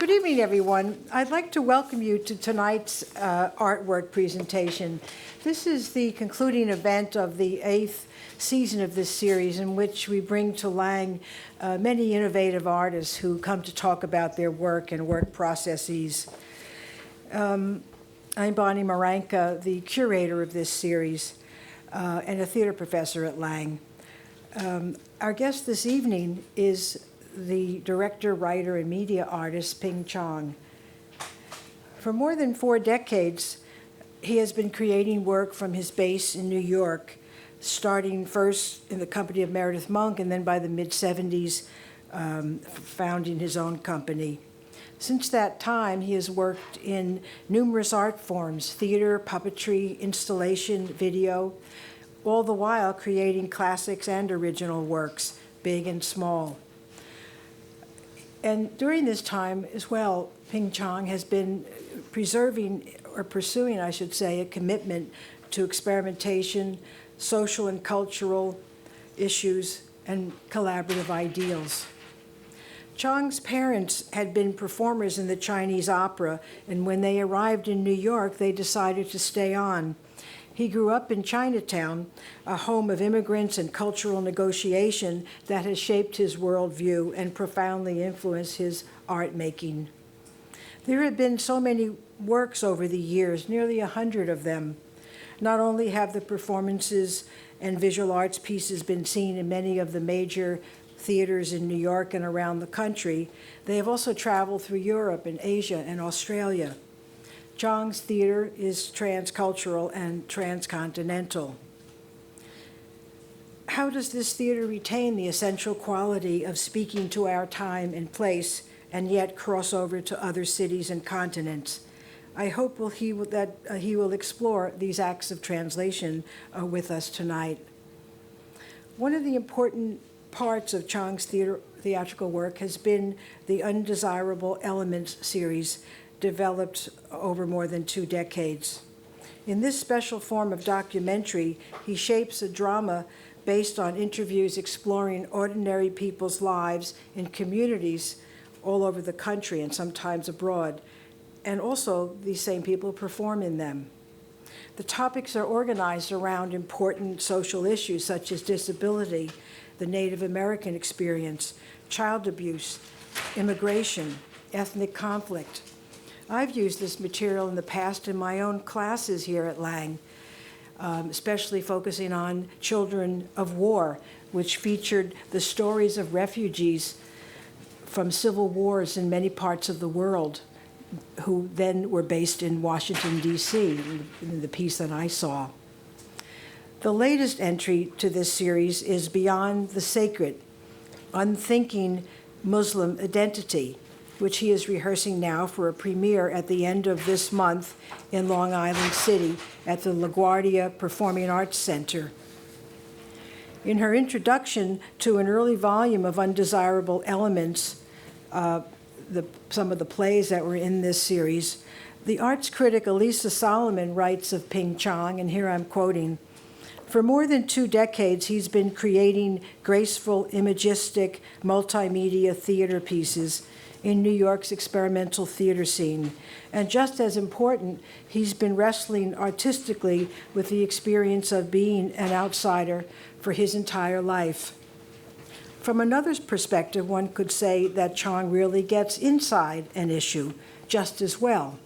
Good evening, everyone. I'd like to welcome you to tonight's artwork presentation. This is the concluding event of the 8th season of this series, in which we bring to Lang many innovative artists who come to talk about their work and work processes. I'm Bonnie Marranca, the curator of this series and a theater professor at Lang. Our guest this evening is the director, writer, and media artist, Chong. For more than 4 decades, he has been creating work from his base in New York, starting first in the company of Meredith Monk, and then by the mid-'70s, founding his own company. Since that time, he has worked in numerous art forms: theater, puppetry, installation, video, all the while creating classics and original works, big and small. And during this time as well, Chong has been pursuing, I should say, a commitment to experimentation, social and cultural issues, and collaborative ideals. Chong's parents had been performers in the Chinese opera, and when they arrived in New York, they decided to stay on. He grew up in Chinatown, a home of immigrants and cultural negotiation that has shaped his worldview and profoundly influenced his art making. There have been so many works over the years, nearly 100 of them. Not only have the performances and visual arts pieces been seen in many of the major theaters in New York and around the country, they have also traveled through Europe and Asia and Australia. Chong's theater is transcultural and transcontinental. How does this theater retain the essential quality of speaking to our time and place, and yet cross over to other cities and continents? I hope he will explore these acts of translation with us tonight. One of the important parts of Chong's theatrical work has been the Undesirable Elements series, developed over more than 2 decades. In this special form of documentary, he shapes a drama based on interviews exploring ordinary people's lives in communities all over the country and sometimes abroad, and also these same people perform in them. The topics are organized around important social issues such as disability, the Native American experience, child abuse, immigration, ethnic conflict. I've used this material in the past in my own classes here at Lang, especially focusing on Children of War, which featured the stories of refugees from civil wars in many parts of the world, who then were based in Washington, D.C., in the piece that I saw. The latest entry to this series is Beyond the Sacred, Unthinking Muslim Identity, which he is rehearsing now for a premiere at the end of this month in Long Island City at the LaGuardia Performing Arts Center. In her introduction to an early volume of Undesirable Elements, some of the plays that were in this series, the arts critic Elisa Solomon writes of Chong, and here I'm quoting, "For more than 2 decades, he's been creating graceful, imagistic, multimedia theater pieces in New York's experimental theater scene. And just as important, he's been wrestling artistically with the experience of being an outsider for his entire life." From another perspective, one could say that Chong really gets inside an issue just as well.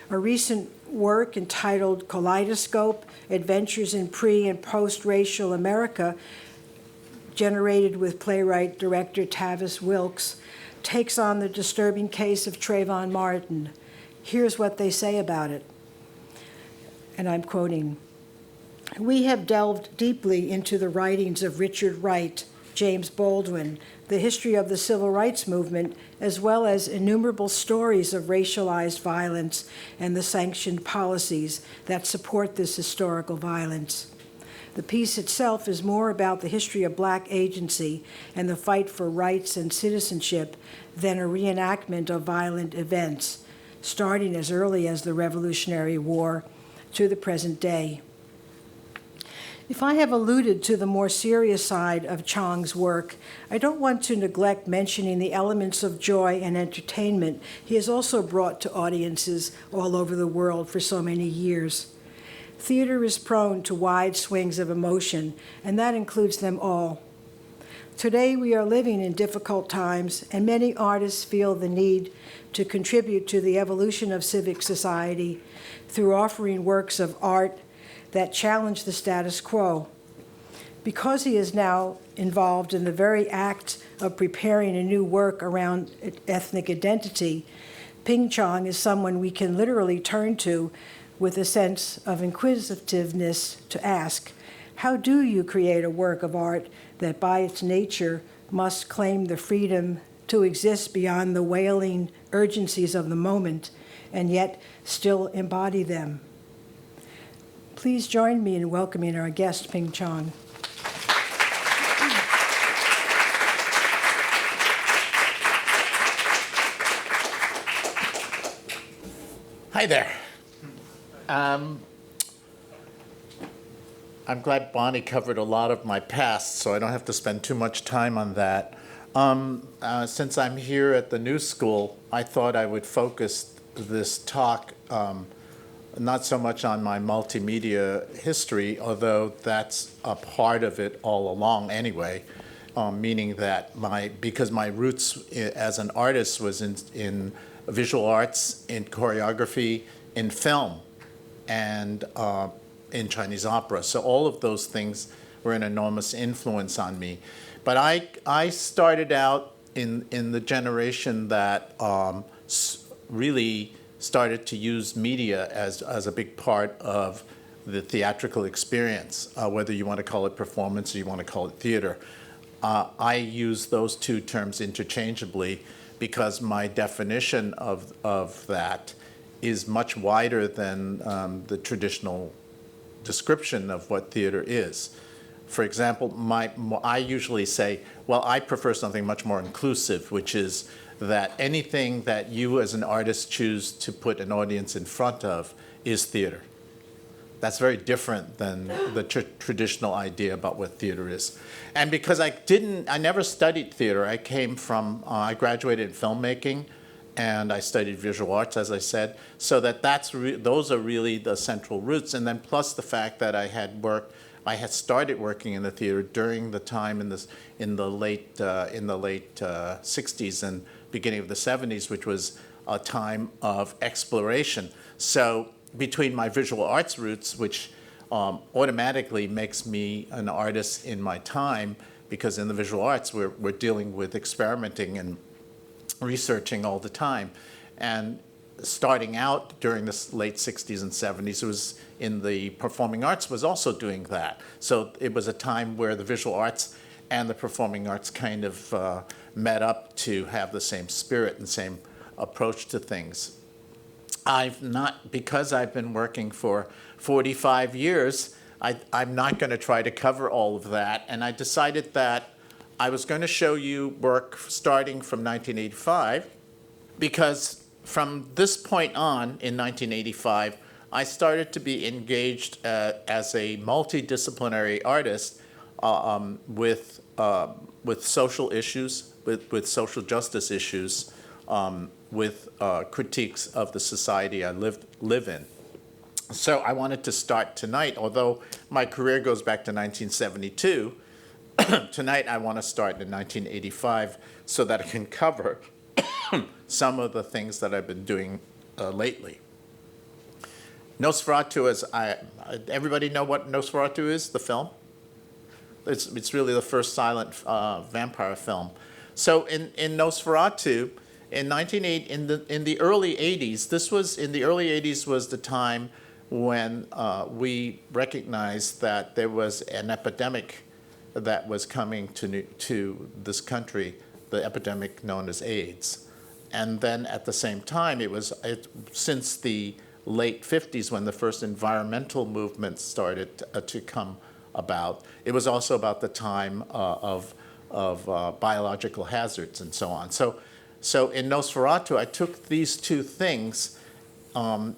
A recent work entitled Kaleidoscope, Adventures in Pre- and Post-Racial America, generated with playwright-director Tavis Wilkes, takes on the disturbing case of Trayvon Martin. Here's what they say about it, and I'm quoting, "We have delved deeply into the writings of Richard Wright, James Baldwin, the history of the civil rights movement, as well as innumerable stories of racialized violence and the sanctioned policies that support this historical violence. The piece itself is more about the history of Black agency and the fight for rights and citizenship than a reenactment of violent events, starting as early as the Revolutionary War to the present day." If I have alluded to the more serious side of Chong's work, I don't want to neglect mentioning the elements of joy and entertainment he has also brought to audiences all over the world for so many years. Theater is prone to wide swings of emotion, and that includes them all. Today, we are living in difficult times, and many artists feel the need to contribute to the evolution of civic society through offering works of art that challenge the status quo. Because he is now involved in the very act of preparing a new work around ethnic identity, Ping Chong is someone we can literally turn to with a sense of inquisitiveness to ask, how do you create a work of art that by its nature must claim the freedom to exist beyond the wailing urgencies of the moment and yet still embody them? Please join me in welcoming our guest, Ping Chong. Hi there. I'm glad Bonnie covered a lot of my past, so I don't have to spend too much time on that. Since I'm here at the New School, I thought I would focus this talk not so much on my multimedia history, although that's a part of it all along anyway, meaning that because my roots as an artist was in visual arts, in choreography, in film, and in Chinese opera. So all of those things were an enormous influence on me. But I started out in the generation that really started to use media as a big part of the theatrical experience, whether you want to call it performance or you want to call it theater. I use those two terms interchangeably because my definition of that is much wider than the traditional description of what theater is. For example, I usually say, well, I prefer something much more inclusive, which is that anything that you as an artist choose to put an audience in front of is theater. That's very different than the traditional idea about what theater is. And because I never studied theater. I graduated in filmmaking, and I studied visual arts, as I said, so those are really the central roots. And then plus the fact that I had started working in the theater during the time in the late 60s and beginning of the 70s, which was a time of exploration. So between my visual arts roots, which automatically makes me an artist in my time, because in the visual arts we're dealing with experimenting and researching all the time. And starting out during the late 60s and 70s, it was in the performing arts was also doing that. So it was a time where the visual arts and the performing arts kind of met up to have the same spirit and same approach to things. Because I've been working for 45 years, I'm not going to try to cover all of that. And I decided that I was going to show you work starting from 1985, because from this point on in 1985, I started to be engaged as a multidisciplinary artist with social issues, with social justice issues, with critiques of the society I live in. So I wanted to start tonight, although my career goes back to 1972. Tonight I want to start in 1985 so that I can cover some of the things that I've been doing lately. Nosferatu everybody know what Nosferatu is, the film? It's really the first silent vampire film. So in Nosferatu, in the early 80s, the early 80s was the time when we recognized that there was an epidemic that was coming to this country, the epidemic known as AIDS. And then at the same time, since the late 50s when the first environmental movement started to come about, it was also about the time of biological hazards and so on. So in Nosferatu, I took these two things and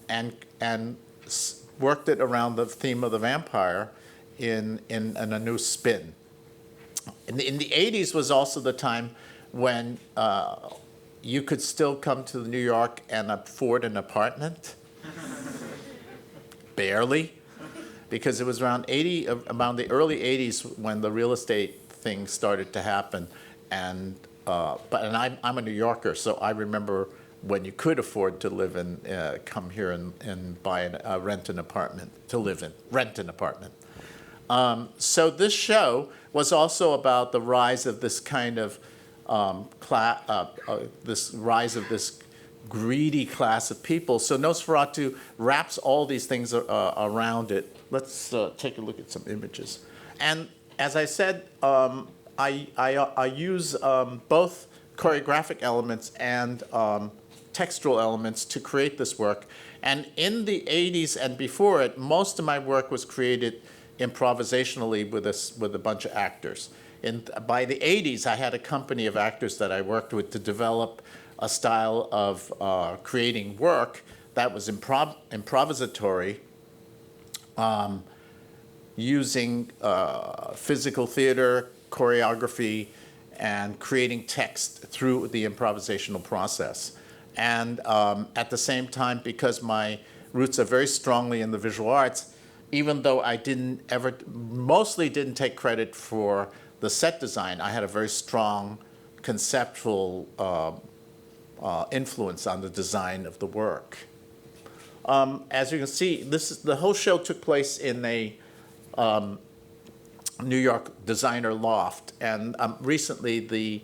worked it around the theme of the vampire, in a new spin. In the 80s was also the time when you could still come to New York and afford an apartment. Barely. Because it was around the early 80s when the real estate thing started to happen. And I'm a New Yorker, so I remember when you could afford to live in, come here and rent an apartment to live in, rent an apartment. So this show was also about the rise of this kind of this rise of this greedy class of people. So Nosferatu wraps all these things around it. Let's take a look at some images. And as I said, I use both choreographic elements and textual elements to create this work. And in the 80s and before it, most of my work was created improvisationally with a bunch of actors. By the 80s, I had a company of actors that I worked with to develop a style of creating work that was improvisatory, using physical theater, choreography, and creating text through the improvisational process. And at the same time, because my roots are very strongly in the visual arts, even though I mostly didn't take credit for the set design, I had a very strong conceptual influence on the design of the work. As you can see, the whole show took place in a New York designer loft, and recently the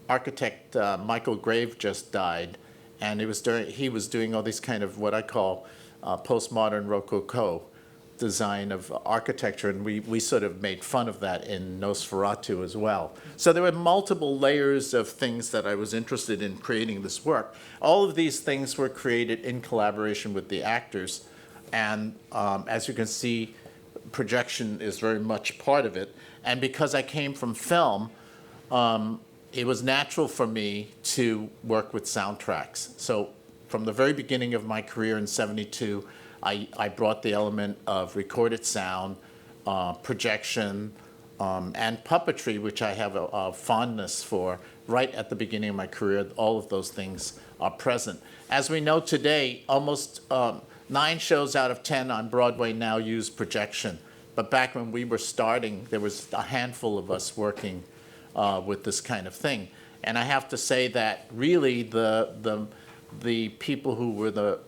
architect Michael Grave just died, and he was doing all these kind of what I call postmodern Rococo design of architecture, and we sort of made fun of that in Nosferatu as well. So there were multiple layers of things that I was interested in creating this work. All of these things were created in collaboration with the actors, and as you can see, projection is very much part of it. And because I came from film, it was natural for me to work with soundtracks. So from the very beginning of my career in '72, I brought the element of recorded sound, projection, and puppetry, which I have a fondness for. Right at the beginning of my career, all of those things are present. As we know today, almost 9 shows out of 10 on Broadway now use projection. But back when we were starting, there was a handful of us working with this kind of thing. And I have to say that really the people who were the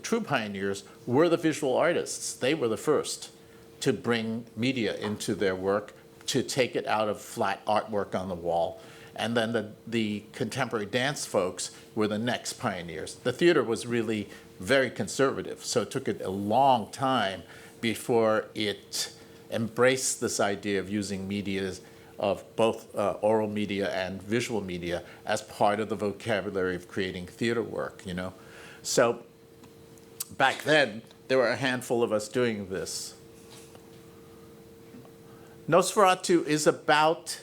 true pioneers were the visual artists. They were the first to bring media into their work, to take it out of flat artwork on the wall. And then the contemporary dance folks were the next pioneers. The theater was really very conservative, so it took it a long time before it embraced this idea of using media, of both oral media and visual media, as part of the vocabulary of creating theater work, you know. So back then, there were a handful of us doing this. Nosferatu is about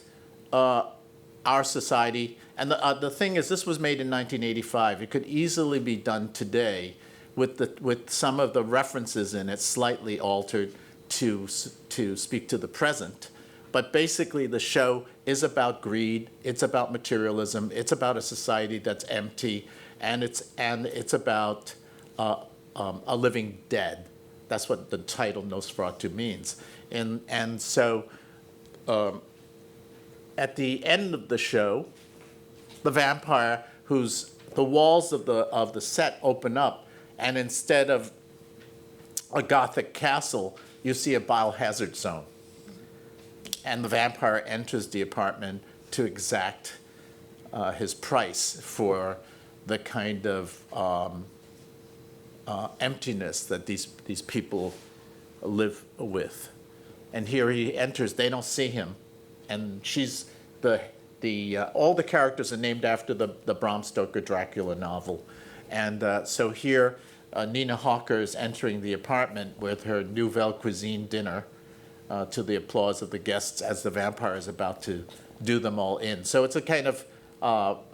our society, and the thing is, this was made in 1985. It could easily be done today with some of the references in it slightly altered to speak to the present. But basically, the show is about greed. It's about materialism. It's about a society that's empty, and it's about a living dead. That's what the title Nosferatu means. And so, at the end of the show, the vampire, the walls of the set open up, and instead of a Gothic castle, you see a biohazard zone. And the vampire enters the apartment to exact his price for the kind of emptiness that these people live with. And here he enters. They don't see him, and she's all the characters are named after the Bram Stoker Dracula novel, and so here Nina Hawker is entering the apartment with her Nouvelle Cuisine dinner, to the applause of the guests as the vampire is about to do them all in. So it's a kind of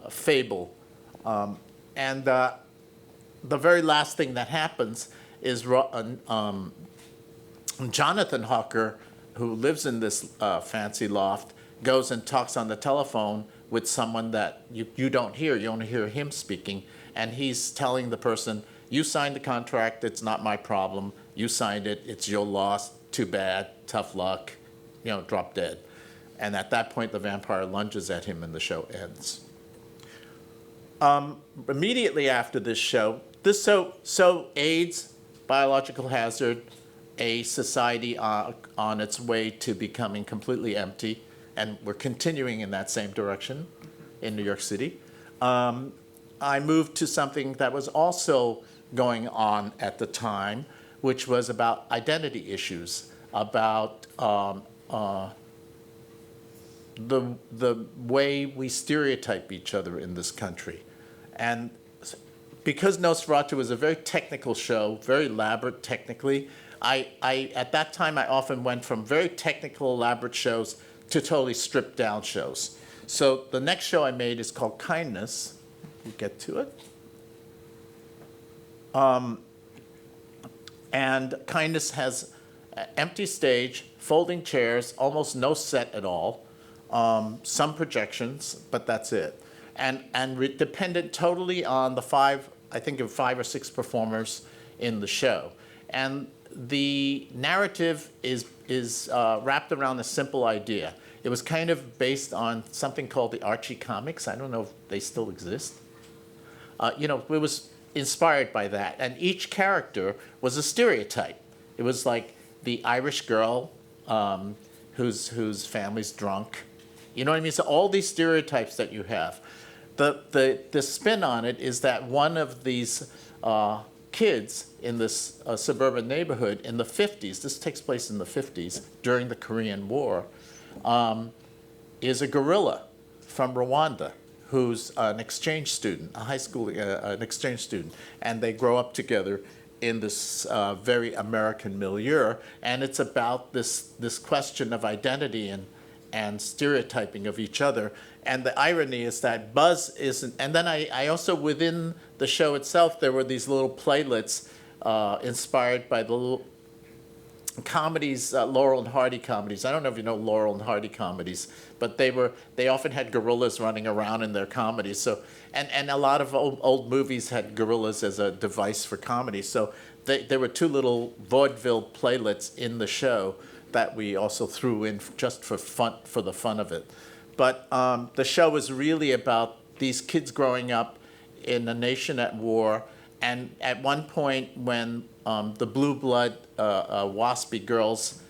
fable. And the very last thing that happens is Jonathan Hawker, who lives in this fancy loft, goes and talks on the telephone with someone that you don't hear. You only hear him speaking. And he's telling the person, you signed the contract, it's not my problem. You signed it, it's your loss, too bad, tough luck, drop dead. And at that point, the vampire lunges at him and the show ends. Immediately after this show, AIDS, biological hazard, a society on its way to becoming completely empty, and we're continuing in that same direction in New York City. I moved to something that was also going on at the time, which was about identity issues, about the way we stereotype each other in this country. And because Nosferatu was a very technical show, very elaborate technically, I at that time I often went from very technical, elaborate shows to totally stripped down shows. So the next show I made is called Kindness. We'll get to it. And Kindness has an empty stage, folding chairs, almost no set at all, some projections, but that's it. And dependent totally on the five or six performers in the show. And the narrative is wrapped around a simple idea. It was kind of based on something called the Archie comics. I don't know if they still exist. It was inspired by that. And each character was a stereotype. It was like the Irish girl whose family's drunk. You know what I mean? So all these stereotypes that you have. The spin on it is that one of these kids in this suburban neighborhood in the 50s, this takes place in the 50s during the Korean War, is a gorilla from Rwanda who's an exchange student, a high school, an exchange student, and they grow up together in this very American milieu, and it's about this question of identity and stereotyping of each other. And the irony is that Buzz isn't, and then I also, within the show itself, there were these little playlets inspired by the little comedies, Laurel and Hardy comedies. I don't know if you know Laurel and Hardy comedies, but they often had gorillas running around in their comedies. So, and a lot of old movies had gorillas as a device for comedy. So there were two little vaudeville playlets in the show that we also threw in just for the fun of it. But the show was really about these kids growing up in a nation at war. And at one point when the blue blood waspy girl's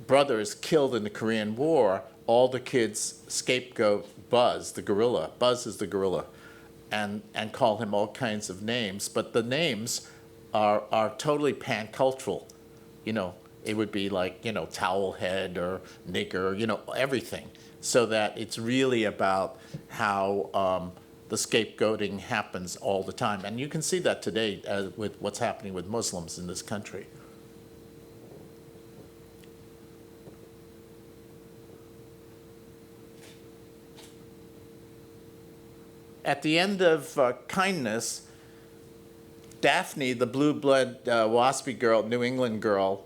brother is killed in the Korean War, all the kids scapegoat Buzz, the gorilla. Buzz is the gorilla, and call him all kinds of names. But the names are totally pan-cultural. It would be like, towel head or nigger, everything. So that it's really about how the scapegoating happens all the time. And you can see that today with what's happening with Muslims in this country. At the end of Kindness, Daphne, the blue blood waspy girl, New England girl,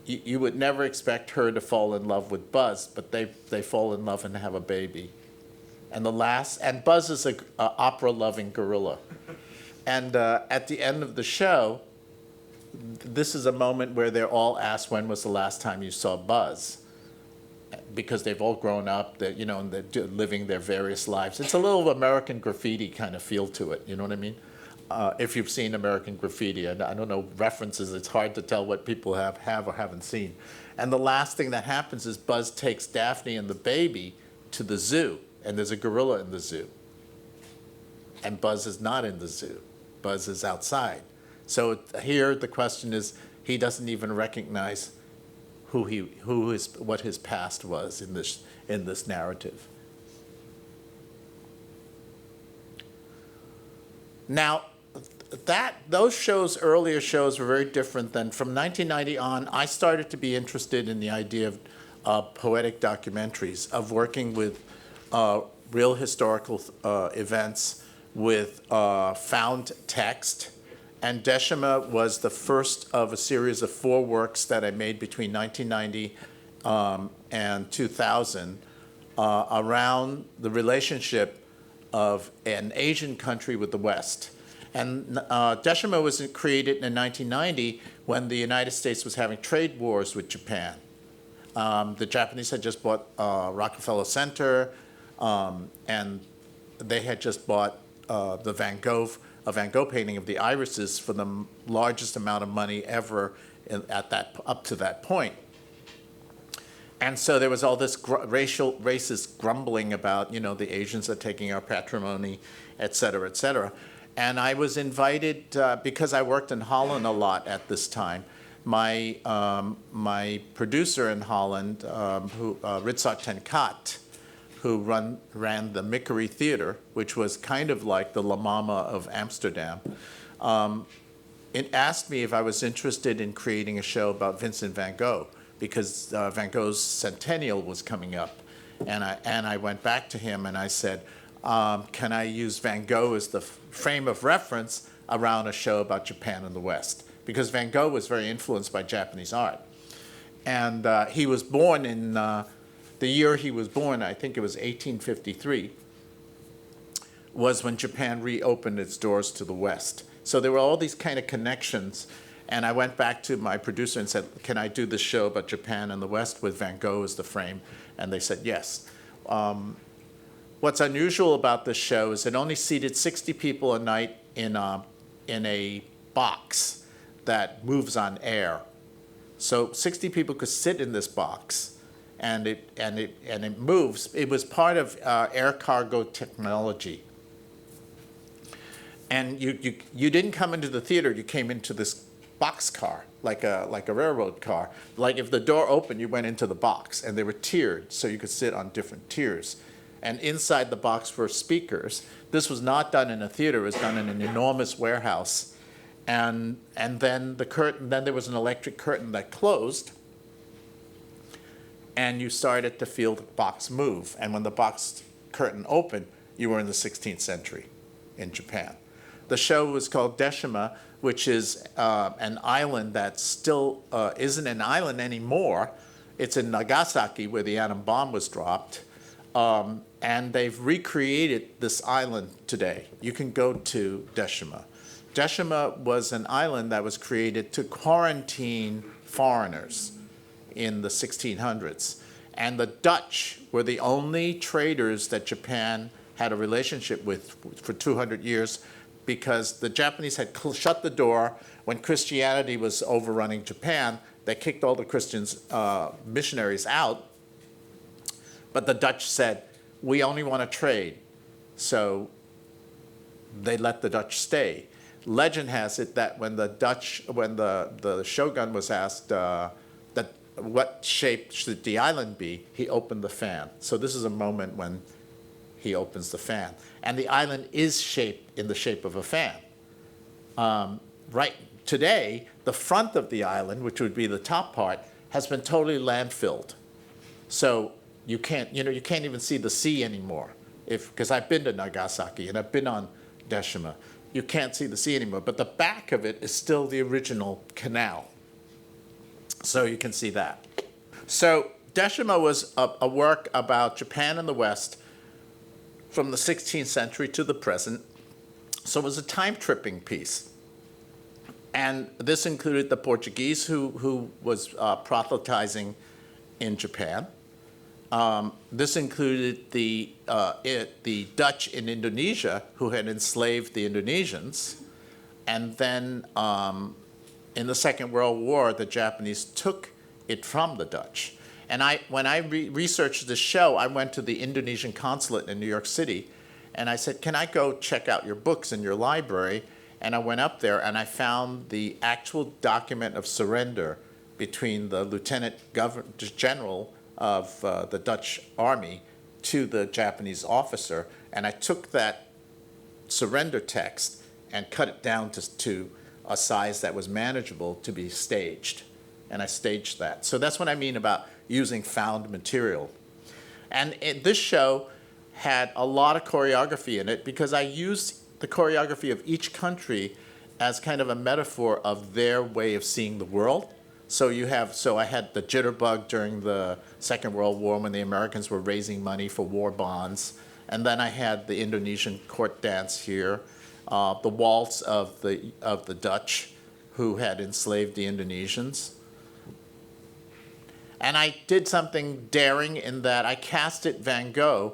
you would never expect her to fall in love with Buzz, but they fall in love and have a baby. And Buzz is an opera-loving gorilla. And at the end of the show, this is a moment where they're all asked, when was the last time you saw Buzz? Because they've all grown up, and they're living their various lives. It's a little American Graffiti kind of feel to it, you know what I mean? If you've seen American Graffiti, and I don't know references, it's hard to tell what people have or haven't seen. And the last thing that happens is Buzz takes Daphne and the baby to the zoo, and there's a gorilla in the zoo. And Buzz is not in the zoo. Buzz is outside. So here the question is, he doesn't even recognize what his past was in this narrative. Now, those earlier shows were very different than from 1990 on. I started to be interested in the idea of poetic documentaries, of working with real historical events with found text And Deshima was the first of a series of 4 works that I made between 1990 and 2000 around the relationship of an Asian country with the West. And Deshima was created in 1990 when the United States was having trade wars with Japan. The Japanese had just bought Rockefeller Center, and they had just bought a Van Gogh painting of the irises for the largest amount of money ever up to that point. And so there was all this racist grumbling about, the Asians are taking our patrimony, et cetera, et cetera. And I was invited, because I worked in Holland a lot at this time. My producer in Holland, Ritsaart ten Kat, who ran the Mickery Theater, which was kind of like the La Mama of Amsterdam, it asked me if I was interested in creating a show about Vincent van Gogh, because Van Gogh's centennial was coming up. And I went back to him and I said, can I use Van Gogh as the frame of reference around a show about Japan and the West? Because Van Gogh was very influenced by Japanese art. And he was born in, the year he was born, I think it was 1853, was when Japan reopened its doors to the West. So there were all these kind of connections. And I went back to my producer and said, can I do this show about Japan and the West with Van Gogh as the frame? And they said yes. What's unusual about this show is it only seated 60 people a night in a box that moves on air. So 60 people could sit in this box, and it moves. It was part of air cargo technology. And you didn't come into the theater, you came into this box car, like a railroad car. Like if the door opened, you went into the box, and they were tiered, so you could sit on different tiers. And inside the box were speakers. This was not done in a theater, it was done in an enormous warehouse. And then then there was an electric curtain that closed, and you started to feel the box move. And when the box curtain opened, you were in the 16th century in Japan. The show was called Deshima, which is an island that still isn't an island anymore. It's in Nagasaki, where the atom bomb was dropped. And they've recreated this island today. You can go to Deshima. Deshima was an island that was created to quarantine foreigners in the 1600s. And the Dutch were the only traders that Japan had a relationship with for 200 years, because the Japanese had shut the door when Christianity was overrunning Japan. They kicked all the Christians, missionaries out. But the Dutch said, we only want to trade. So they let the Dutch stay. Legend has it that when the shogun was asked that what shape should the island be, he opened the fan. So this is a moment when he opens the fan. And the island is shaped in the shape of a fan. Right today, the front of the island, which would be the top part, has been totally landfilled. So you can't even see the sea anymore. Because I've been to Nagasaki and I've been on Deshima. You can't see the sea anymore, but the back of it is still the original canal. So you can see that. So Deshima was a work about Japan and the West from the 16th century to the present. So it was a time-tripping piece. And this included the Portuguese who was proselytizing in Japan. This included the Dutch in Indonesia, who had enslaved the Indonesians. And then in the Second World War, the Japanese took it from the Dutch. And when I researched this show, I went to the Indonesian consulate in New York City, and I said, can I go check out your books in your library? And I went up there, and I found the actual document of surrender between the Lieutenant General of the Dutch Army to the Japanese officer, and I took that surrender text and cut it down to a size that was manageable to be staged. And I staged that. So that's what I mean about using found material. And this show had a lot of choreography in it, because I used the choreography of each country as kind of a metaphor of their way of seeing the world. So I had the jitterbug during the Second World War when the Americans were raising money for war bonds. And then I had the Indonesian court dance here, the waltz of the Dutch who had enslaved the Indonesians. And I did something daring in that I casted Van Gogh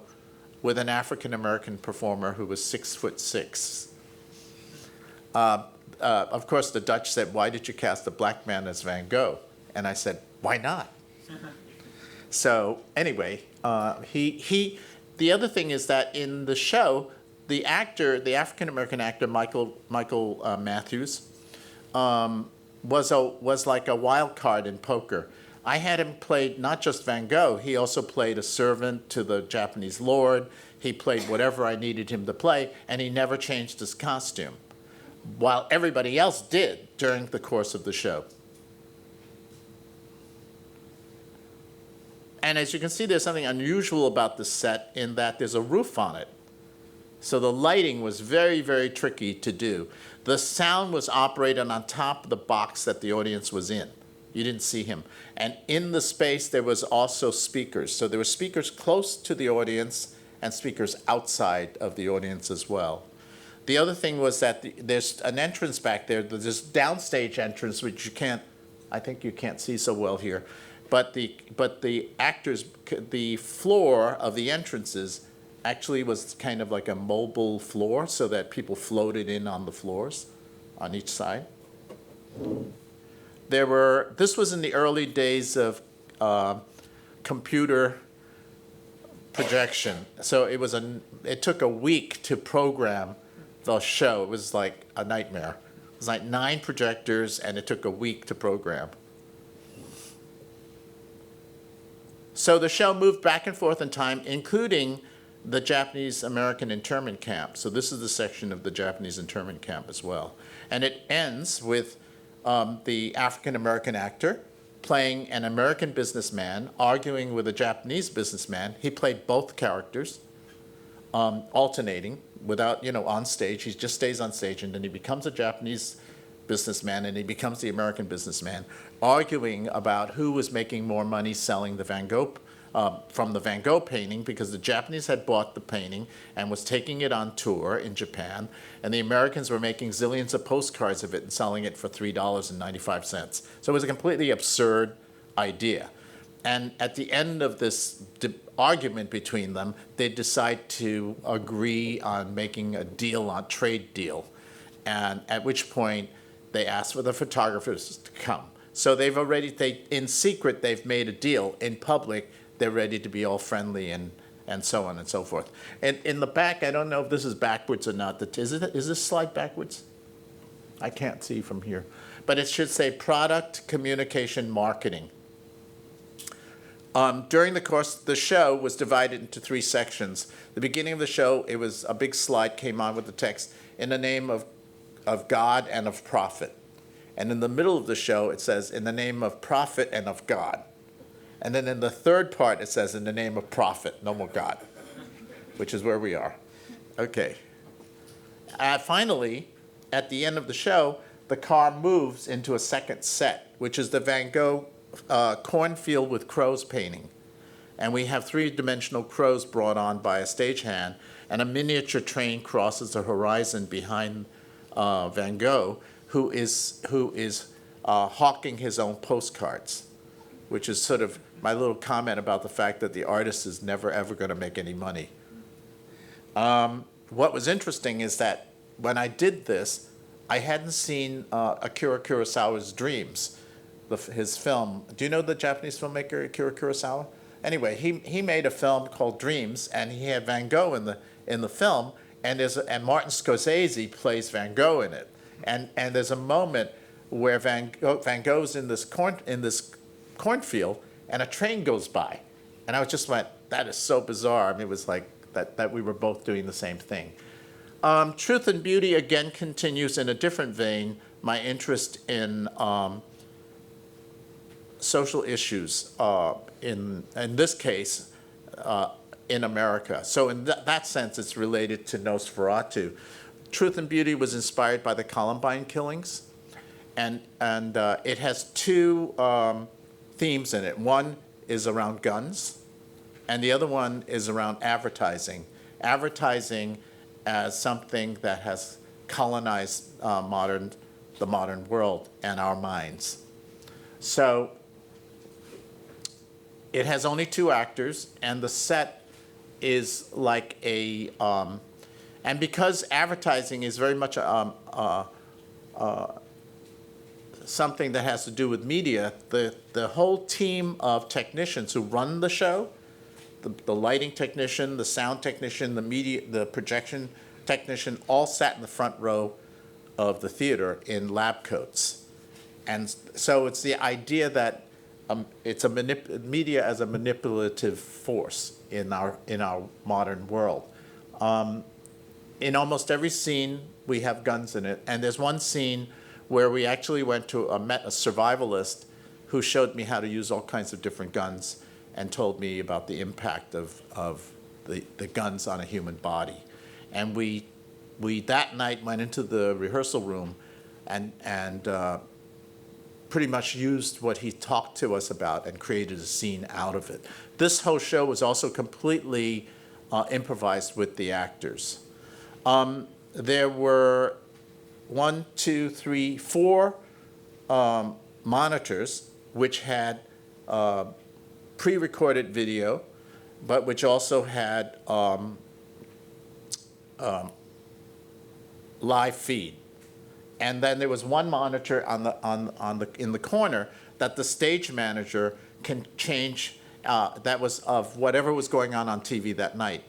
with an African-American performer who was 6'6". Of course, the Dutch said, "Why did you cast a black man as Van Gogh?" And I said, "Why not?" So anyway, the other thing is that in the show, the African-American actor Michael Matthews, was like a wild card in poker. I had him play not just Van Gogh, he also played a servant to the Japanese lord. He played whatever I needed him to play, and he never changed his costume, while everybody else did during the course of the show. And as you can see, there's something unusual about the set in that there's a roof on it. So the lighting was very, very tricky to do. The sound was operated on top of the box that the audience was in. You didn't see him. And in the space, there was also speakers. So there were speakers close to the audience and speakers outside of the audience as well. The other thing was that there's an entrance back there. There's this downstage entrance, which I think you can't see so well here. But the actors, the floor of the entrances actually was kind of like a mobile floor so that people floated in on the floors on each side. This was in the early days of computer projection. So it took a week to program the show. It was like a nightmare. It was like 9 projectors, and it took a week to program. So the show moved back and forth in time, including the Japanese-American internment camp. So this is the section of the Japanese internment camp as well. And it ends with the African-American actor playing an American businessman, arguing with a Japanese businessman. He played both characters, alternating, without, on stage. He just stays on stage, and then he becomes a Japanese businessman, and he becomes the American businessman, arguing about who was making more money selling the Van Gogh, from the Van Gogh painting, because the Japanese had bought the painting and was taking it on tour in Japan, and the Americans were making zillions of postcards of it and selling it for $3.95. So it was a completely absurd idea. And at the end of this argument between them, they decide to agree on making a deal, on trade deal, and at which point they ask for the photographers to come. So in secret, they've made a deal. In public, they're ready to be all friendly and so on and so forth. And in the back, I don't know if this is backwards or not. Is this slide backwards? I can't see from here. But it should say product, communication, marketing. During the course, the show was divided into 3 sections. The beginning of the show, it was a big slide came on with the text, "In the name of God and of prophet." And in the middle of the show, it says, "In the name of prophet and of God." And then in the third part, it says, "In the name of prophet, no more God," which is where we are. Okay. Finally, at the end of the show, the car moves into a second set, which is the Van Gogh cornfield with crows painting. And we have 3-dimensional crows brought on by a stagehand, and a miniature train crosses the horizon behind Van Gogh, who is hawking his own postcards, which is sort of my little comment about the fact that the artist is never, ever going to make any money. What was interesting is that when I did this, I hadn't seen Akira Kurosawa's Dreams, his film. Do you know the Japanese filmmaker Akira Kurosawa? Anyway, he made a film called Dreams, and he had Van Gogh in the film, and Martin Scorsese plays Van Gogh in it. And there's a moment where Van Gogh's in this cornfield, and a train goes by. And I just went, that is so bizarre. I mean, it was like that we were both doing the same thing. Truth and Beauty, again, continues in a different vein, my interest in social issues, in this case, in America. So in that sense, it's related to Nosferatu. Truth and Beauty was inspired by the Columbine killings, and it has two themes in it. One is around guns, and the other one is around advertising. Advertising as something that has colonized the modern world and our minds. So it has only two actors, and the set is like a, and because advertising is very much something that has to do with media, the whole team of technicians who run the show, the lighting technician, the sound technician, the projection technician, all sat in the front row of the theater in lab coats. And so it's the idea that it's media as a manipulative force in our modern world. In almost every scene, we have guns in it. And there's one scene where we actually met a survivalist who showed me how to use all kinds of different guns and told me about the impact of the guns on a human body. And we that night went into the rehearsal room and pretty much used what he talked to us about and created a scene out of it. This whole show was also completely improvised with the actors. There were 4 monitors which had pre-recorded video, but which also had live feed. And then there was one monitor in the corner that the stage manager can change, that was of whatever was going on TV that night.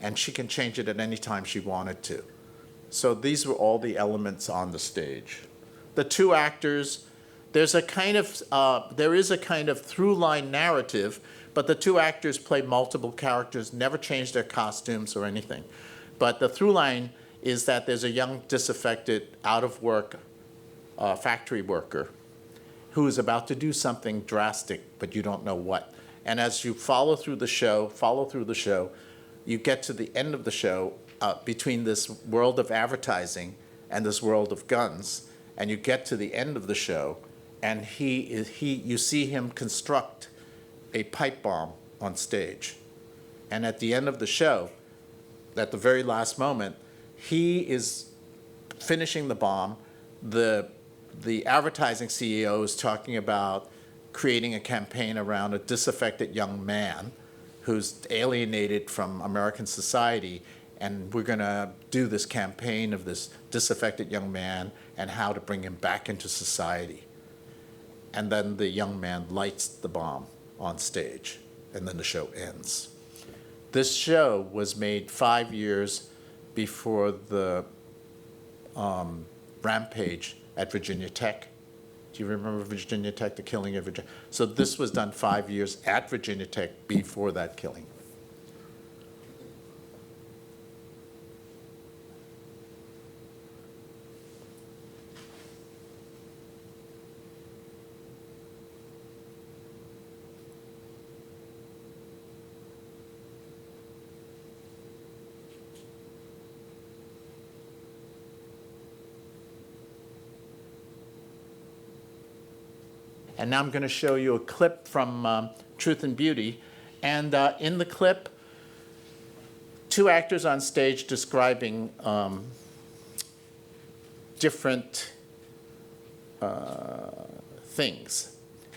And she can change it at any time she wanted to. So these were all the elements on the stage. The two actors, there is a kind of through-line narrative, but the two actors play multiple characters, never change their costumes or anything. But the through line is that there's a young, disaffected, out-of-work factory worker who is about to do something drastic, but you don't know what. And as you follow through the show, you get to the end of the show between this world of advertising and this world of guns, and you get to the end of the show, and you see him construct a pipe bomb on stage. And at the end of the show, at the very last moment, he is finishing the bomb. The advertising CEO is talking about creating a campaign around a disaffected young man who's alienated from American society, and we're going to do this campaign of this disaffected young man and how to bring him back into society. And then the young man lights the bomb on stage, and then the show ends. This show was made 5 years before the rampage at Virginia Tech. Do you remember Virginia Tech, the killing of Virginia? So this was done 5 years at Virginia Tech before that killing. And now I'm going to show you a clip from Truth and Beauty. And in the clip, two actors on stage describing different things.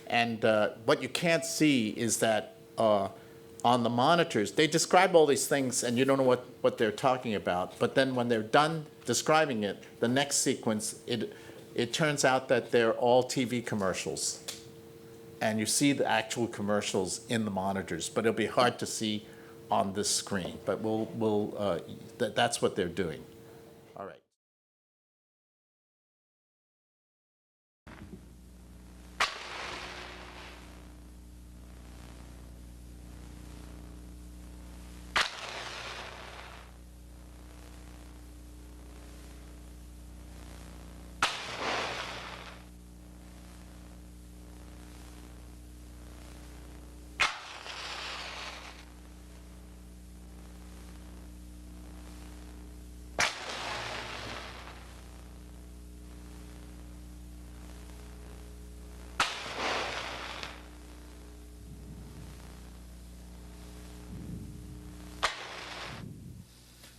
And what you can't see is that on the monitors, they describe all these things and you don't know what they're talking about. But then when they're done describing it, the next sequence, it turns out that they're all TV commercials. And you see the actual commercials in the monitors, but it'll be hard to see on this screen. But that's what they're doing. All right.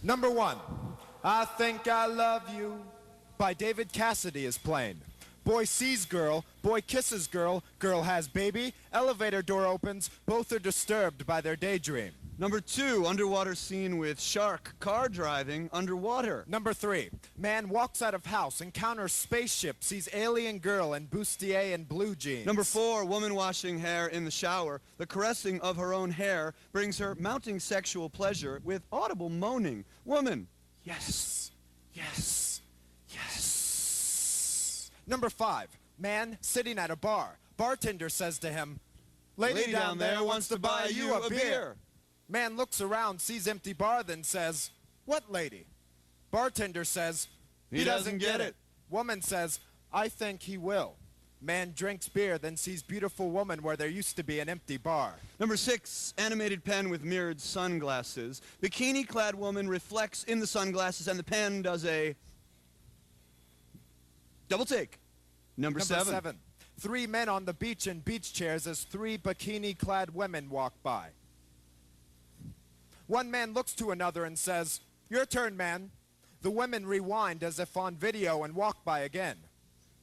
Number 1, I Think I Love You by David Cassidy is playing. Boy sees girl, boy kisses girl, girl has baby, elevator door opens, both are disturbed by their daydream. Number 2, underwater scene with shark, car driving underwater. Number 3, man walks out of house, encounters spaceship, sees alien girl and bustier in blue jeans. Number 4, woman washing hair in the shower. The caressing of her own hair brings her mounting sexual pleasure with audible moaning. Woman, yes, yes, yes. Number 5, man sitting at a bar. Bartender says to him, Lady down there wants to buy you a beer. Man looks around, sees empty bar, then says, What lady? Bartender says, He doesn't get it. Woman says, I think he will. Man drinks beer, then sees beautiful woman where there used to be an empty bar. Number 6, animated pen with mirrored sunglasses. Bikini-clad woman reflects in the sunglasses and the pen does a double take. Number 7. 3 men on the beach in beach chairs as 3 bikini-clad women walk by. One man looks to another and says, Your turn, man. The women rewind as if on video and walk by again.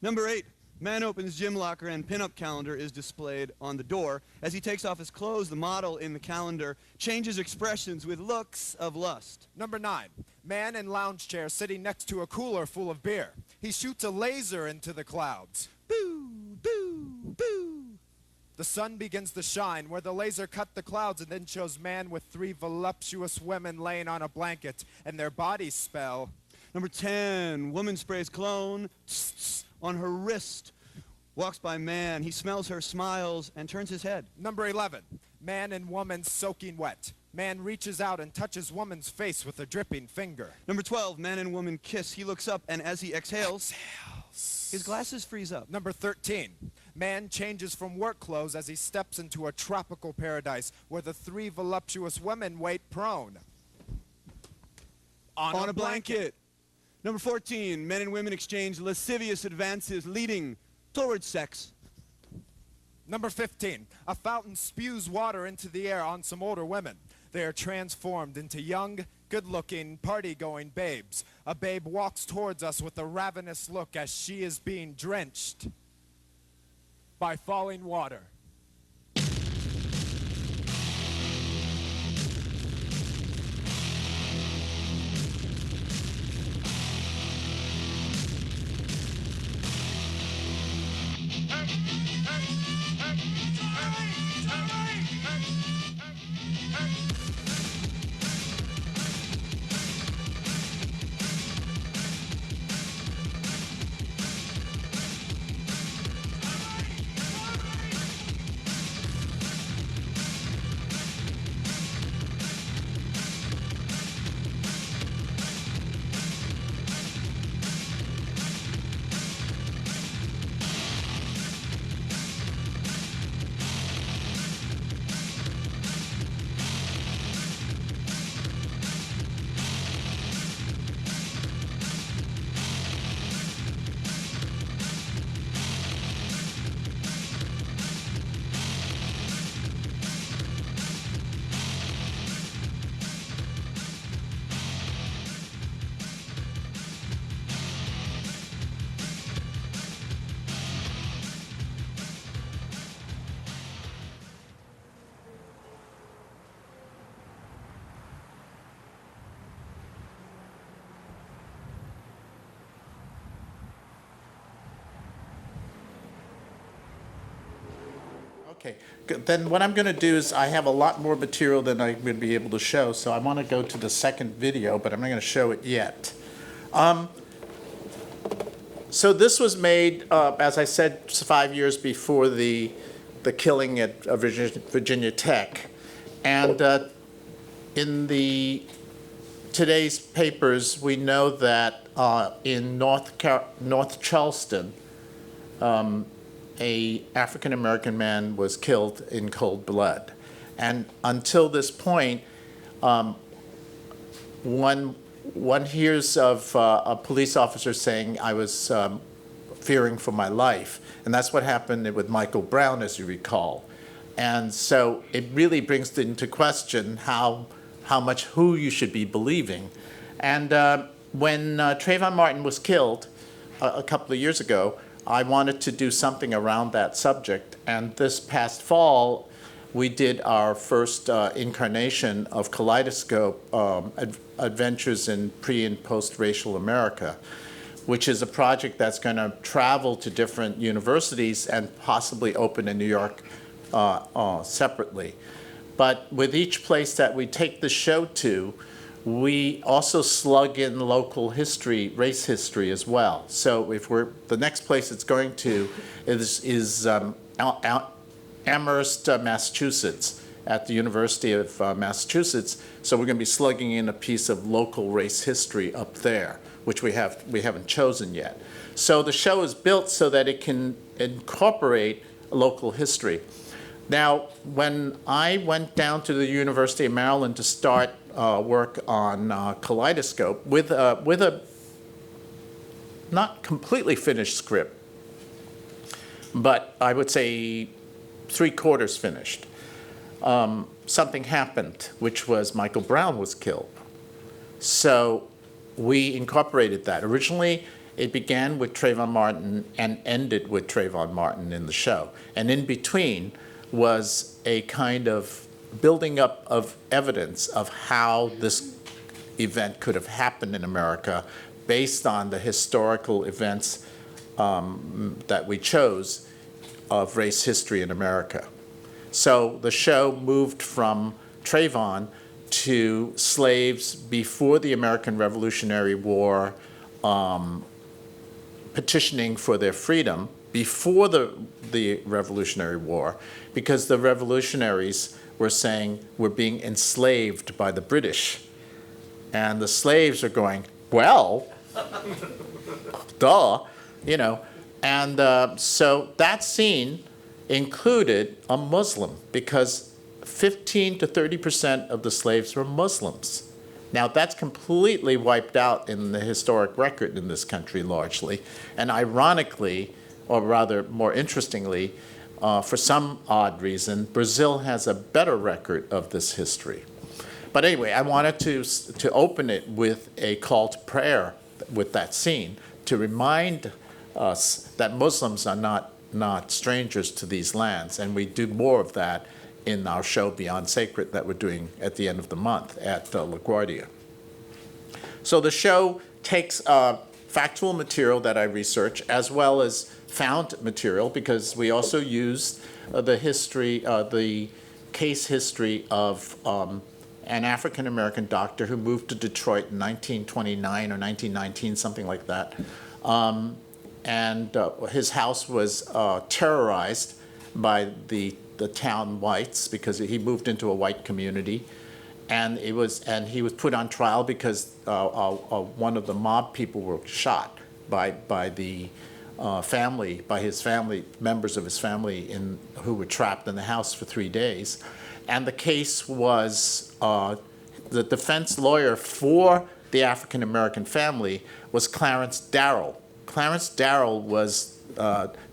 Number 8, man opens gym locker and pinup calendar is displayed on the door. As he takes off his clothes, the model in the calendar changes expressions with looks of lust. Number 9, man in lounge chair sitting next to a cooler full of beer. He shoots a laser into the clouds. Boo, boo, boo. The sun begins to shine where the laser cut the clouds and then shows man with 3 voluptuous women laying on a blanket and their bodies spell. Number 10, woman sprays cologne on her wrist. Walks by man. He smells her, smiles, and turns his head. Number 11, man and woman soaking wet. Man reaches out and touches woman's face with a dripping finger. Number 12, man and woman kiss. He looks up, and as he exhales, his glasses freeze up. Number 13, man changes from work clothes as he steps into a tropical paradise where the 3 voluptuous women wait prone. On a blanket. Number 14, men and women exchange lascivious advances leading towards sex. Number 15, a fountain spews water into the air on some older women. They are transformed into young, good-looking, party-going babes. A babe walks towards us with a ravenous look as she is being drenched by falling water. Okay, good. Then what I'm going to do is I have a lot more material than I'm going to be able to show, so I want to go to the second video, but I'm not going to show it yet. So this was made, as I said, 5 years before the killing at Virginia Tech. And in today's papers, we know that in North Charleston, a African-American man was killed in cold blood. And until this point, one hears of a police officer saying, I was fearing for my life. And that's what happened with Michael Brown, as you recall. And so it really brings into question how who you should be believing. And when Trayvon Martin was killed a couple of years ago, I wanted to do something around that subject. And this past fall, we did our first incarnation of Kaleidoscope, Adventures in Pre- and Post-Racial America, which is a project that's going to travel to different universities and possibly open in New York separately. But with each place that we take the show to, we also slug in local history, race history as well. So if the next place it's going to is Amherst, Massachusetts, at the University of Massachusetts. So we're going to be slugging in a piece of local race history up there, which we haven't chosen yet. So the show is built so that it can incorporate local history. Now, when I went down to the University of Maryland to start work on Kaleidoscope with a not completely finished script, but I would say 3/4 finished, something happened, which was Michael Brown was killed. So we incorporated that. Originally, it began with Trayvon Martin and ended with Trayvon Martin in the show. And in between was a kind of building up of evidence of how this event could have happened in America based on the historical events that we chose of race history in America. So the show moved from Trayvon to slaves before the American Revolutionary War, petitioning for their freedom before the Revolutionary War, because the revolutionaries were saying we're being enslaved by the British. And the slaves are going, well, duh, you know. And so that scene included a Muslim, because 15 to 30% of the slaves were Muslims. Now, that's completely wiped out in the historic record in this country largely. And ironically, or rather more interestingly, for some odd reason, Brazil has a better record of this history. But anyway, I wanted to open it with a call to prayer with that scene to remind us that Muslims are not strangers to these lands. And we do more of that in our show Beyond Sacred that we're doing at the end of the month at LaGuardia. So the show takes factual material that I research as well as found material, because we also used the case history of an African American doctor who moved to Detroit in 1929 or 1919, something like that. And his house was terrorized by the town whites because he moved into a white community, and he was put on trial because one of the mob people were shot by his family, members of his family who were trapped in the house for 3 days. And the case was, the defense lawyer for the African American family was Clarence Darrow. Clarence Darrow was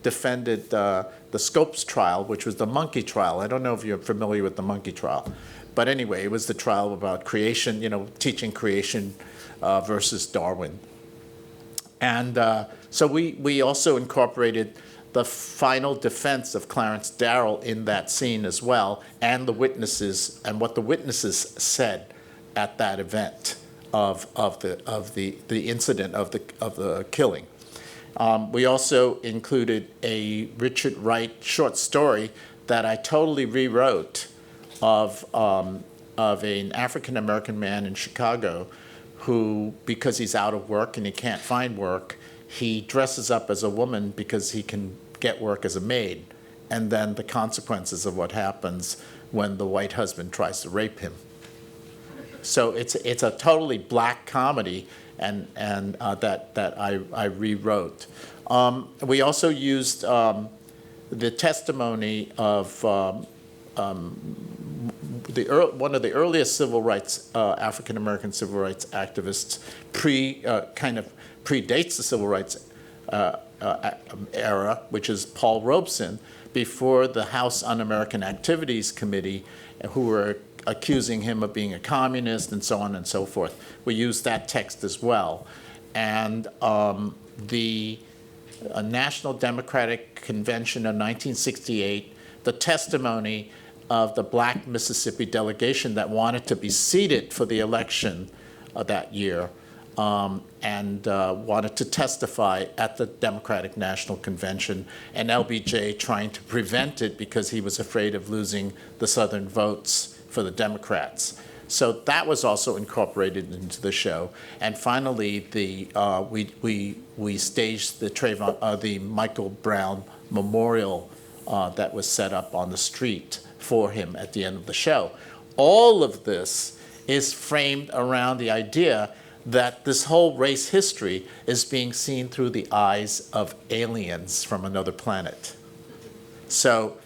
defended the Scopes trial, which was the monkey trial. I don't know if you're familiar with the monkey trial. But anyway, it was the trial about creation, teaching creation versus Darwin. And so we also incorporated the final defense of Clarence Darrow in that scene as well, and the witnesses and what the witnesses said at that event of the incident of the killing. We also included a Richard Wright short story that I totally rewrote of an African American man in Chicago who, because he's out of work and he can't find work, he dresses up as a woman because he can get work as a maid, and then the consequences of what happens when the white husband tries to rape him. So it's a totally black comedy, and that I rewrote. We also used the testimony of one of the earliest civil rights, African American civil rights activists, predates the civil rights era, which is Paul Robeson, before the House Un-American Activities Committee, who were accusing him of being a communist and so on and so forth. We used that text as well. And the National Democratic Convention of 1968, the testimony of the Black Mississippi delegation that wanted to be seated for the election that year, and wanted to testify at the Democratic National Convention, and LBJ trying to prevent it because he was afraid of losing the Southern votes for the Democrats. So that was also incorporated into the show. And finally, we staged the Michael Brown Memorial that was set up on the street for him at the end of the show. All of this is framed around the idea that this whole race history is being seen through the eyes of aliens from another planet. So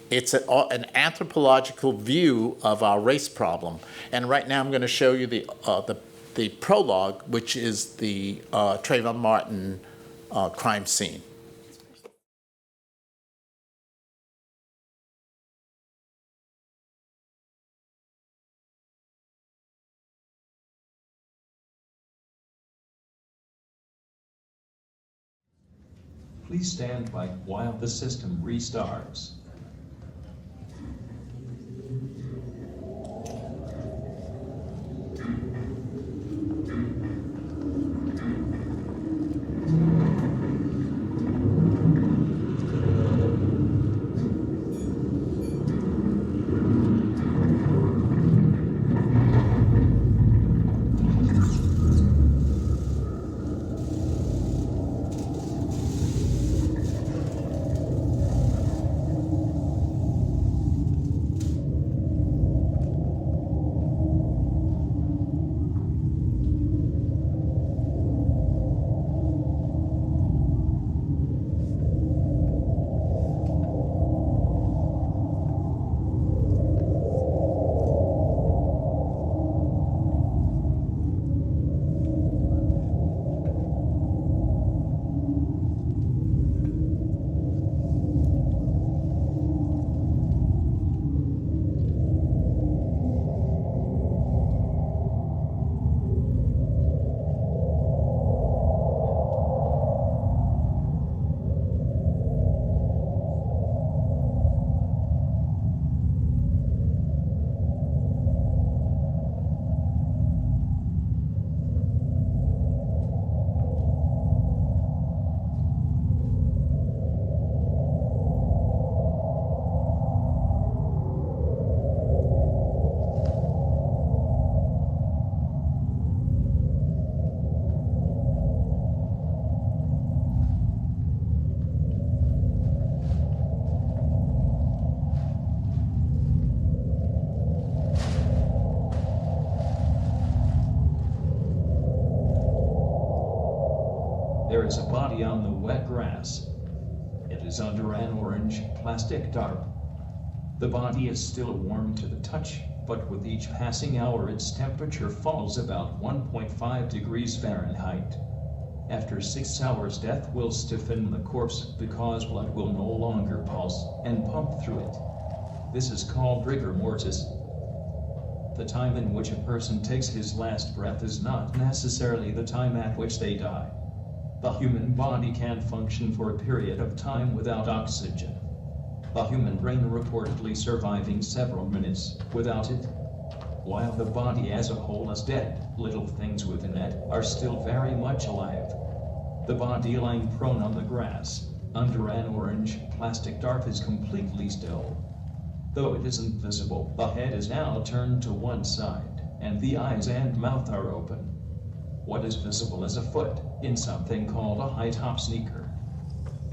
it's an anthropological view of our race problem. And right now I'm going to show you the prologue, which is the Trayvon Martin crime scene. Please stand by while the system restarts. There is a body on the wet grass. It is under an orange plastic tarp. The body is still warm to the touch, but with each passing hour its temperature falls about 1.5 degrees Fahrenheit. After 6 hours, death will stiffen the corpse because blood will no longer pulse and pump through it. This is called rigor mortis. The time in which a person takes his last breath is not necessarily the time at which they die. The human body can function for a period of time without oxygen. The human brain reportedly surviving several minutes without it. While the body as a whole is dead, little things within it are still very much alive. The body lying prone on the grass, under an orange plastic tarp, is completely still. Though it isn't visible, the head is now turned to one side, and the eyes and mouth are open. What is visible is a foot in something called a high-top sneaker.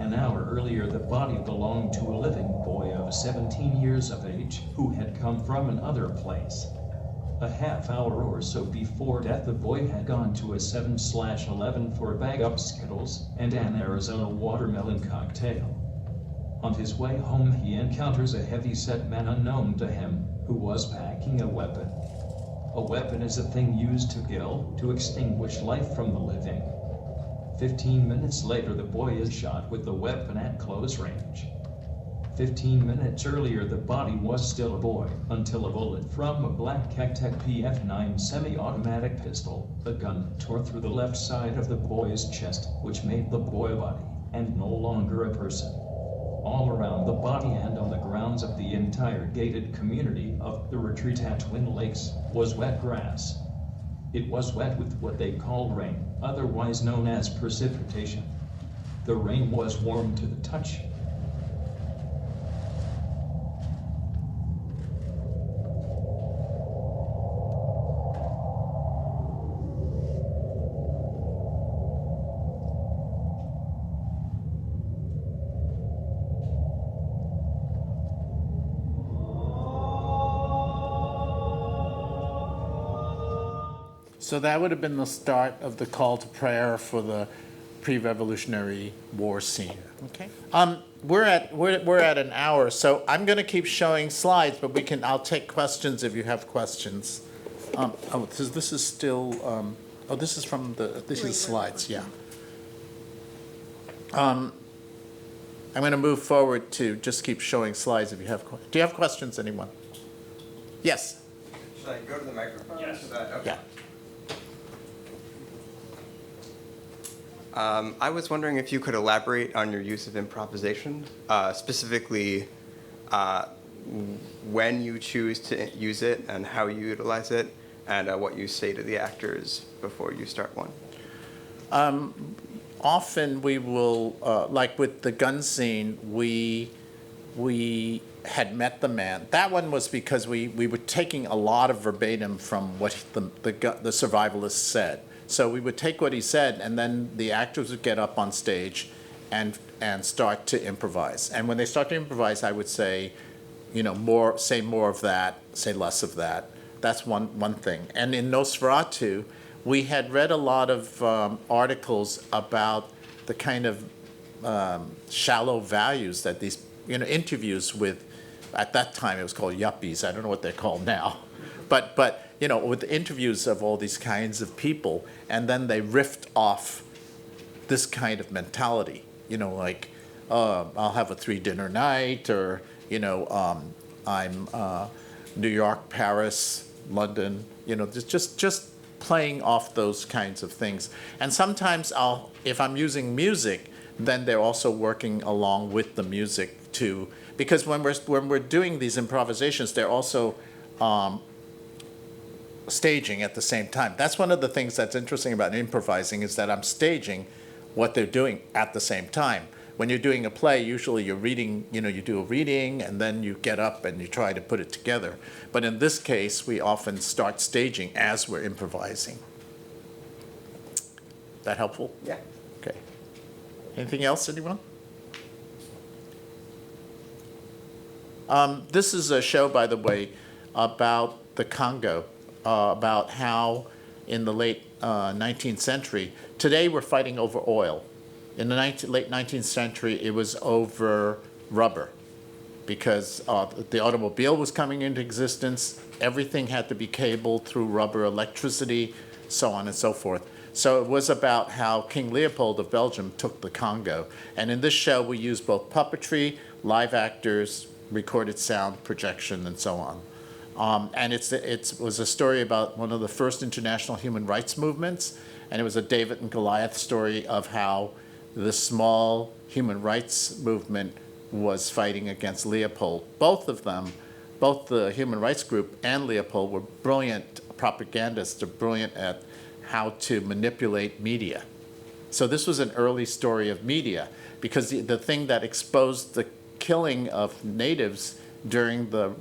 An hour earlier, the body belonged to a living boy of 17 years of age who had come from another place. A half hour or so before death, the boy had gone to a 7/11 for a bag of Skittles and an Arizona watermelon cocktail. On his way home, he encounters a heavy-set man unknown to him who was packing a weapon. A weapon is a thing used to kill, to extinguish life from the living. 15 minutes later, the boy is shot with the weapon at close range. 15 minutes earlier, the body was still a boy, until a bullet from a black Hectech PF9 semi-automatic pistol, a gun, tore through the left side of the boy's chest, which made the boy a body, and no longer a person. All around the body and on the grounds of the entire gated community of the retreat at Twin Lakes was wet grass. It was wet with what they call rain, otherwise known as precipitation. The rain was warm to the touch. So that would have been the start of the call to prayer for the pre-Revolutionary War scene. Okay. We're at an hour, so I'm going to keep showing slides, but I'll take questions if you have questions. This is still. This is from this is slides. Yeah. I'm going to move forward to just keep showing slides if you have. Do you have questions, anyone? Yes. Should I go to the microphone? Yes. Okay. Yeah. I was wondering if you could elaborate on your use of improvisation, specifically when you choose to use it and how you utilize it, and what you say to the actors before you start one. Often we will, like with the gun scene, we had met the man. That one was because we were taking a lot of verbatim from what the survivalist said. So we would take what he said, and then the actors would get up on stage and start to improvise. And when they start to improvise, I would say, say more of that, say less of that. That's one thing. And in Nosferatu, we had read a lot of articles about the kind of shallow values that these, interviews with, at that time it was called yuppies. I don't know what they're called now. But with interviews of all these kinds of people, and then they riffed off this kind of mentality, like, I'll have a 3-dinner night, or, I'm New York, Paris, London, just playing off those kinds of things. And sometimes if I'm using music, then they're also working along with the music too, because when we're doing these improvisations, they're also staging at the same time. That's one of the things that's interesting about improvising, is that I'm staging what they're doing at the same time. When you're doing a play, usually you're reading, you do a reading and then you get up and you try to put it together. But in this case, we often start staging as we're improvising. That helpful? Yeah. Okay. Anything else, anyone? This is a show, by the way, about the Congo, about how in the late 19th century, today we're fighting over oil. In the late 19th century, it was over rubber, because the automobile was coming into existence. Everything had to be cabled through rubber, electricity, so on and so forth. So it was about how King Leopold of Belgium took the Congo. And in this show, we use both puppetry, live actors, recorded sound, projection, and so on. And it was a story about one of the first international human rights movements, and it was a David and Goliath story of how the small human rights movement was fighting against Leopold. Both of them, both the human rights group and Leopold, were brilliant propagandists. They're brilliant at how to manipulate media. So this was an early story of media, because the thing that exposed the killing of natives during the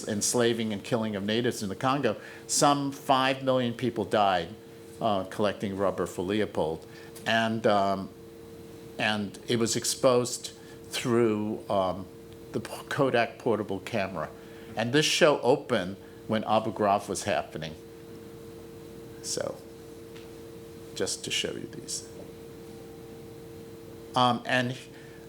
enslaving and killing of natives in the Congo, some 5 million people died collecting rubber for Leopold. And it was exposed through the Kodak portable camera. And this show opened when Abu Ghraib was happening. So, just to show you these. And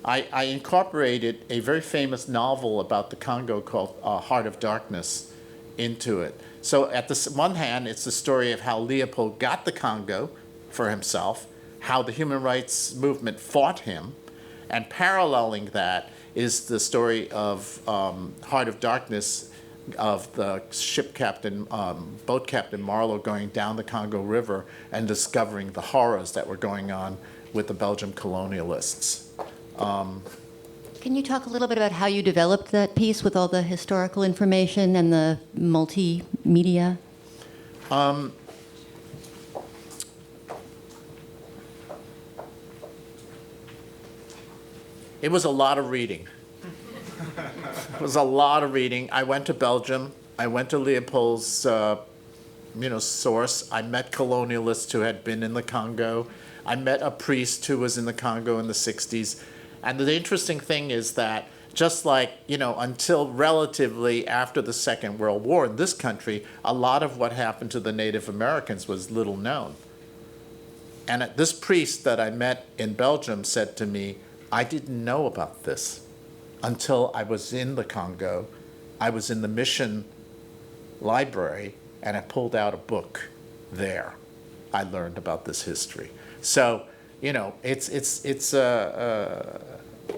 I incorporated a very famous novel about the Congo called Heart of Darkness into it. So at the one hand, it's the story of how Leopold got the Congo for himself, how the human rights movement fought him, and paralleling that is the story of Heart of Darkness, of the ship captain, boat captain Marlowe going down the Congo River and discovering the horrors that were going on with the Belgian colonialists. Can you talk a little bit about how you developed that piece with all the historical information and the multimedia? It was a lot of reading. It was a lot of reading. I went to Belgium. I went to Leopold's, source. I met colonialists who had been in the Congo. I met a priest who was in the Congo in the 60s. And the interesting thing is that just like, until relatively after the Second World War in this country, a lot of what happened to the Native Americans was little known. And this priest that I met in Belgium said to me, I didn't know about this until I was in the Congo. I was in the mission library and I pulled out a book there. I learned about this history. So, it's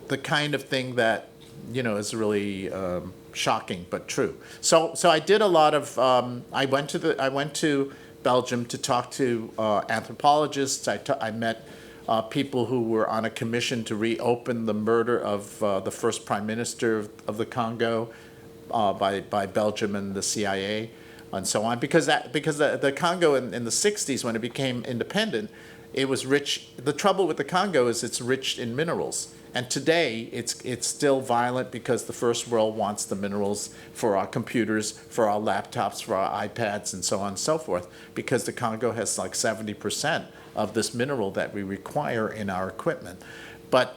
the kind of thing that, is really shocking but true. So I did a lot of. I went to Belgium to talk to anthropologists. I met people who were on a commission to reopen the murder of the first prime minister of the Congo by Belgium and the CIA and so on. Because the Congo in the 60s, when it became independent, it was rich. The trouble with the Congo is it's rich in minerals. And today, it's still violent because the First World wants the minerals for our computers, for our laptops, for our iPads, and so on and so forth, because the Congo has like 70% of this mineral that we require in our equipment. But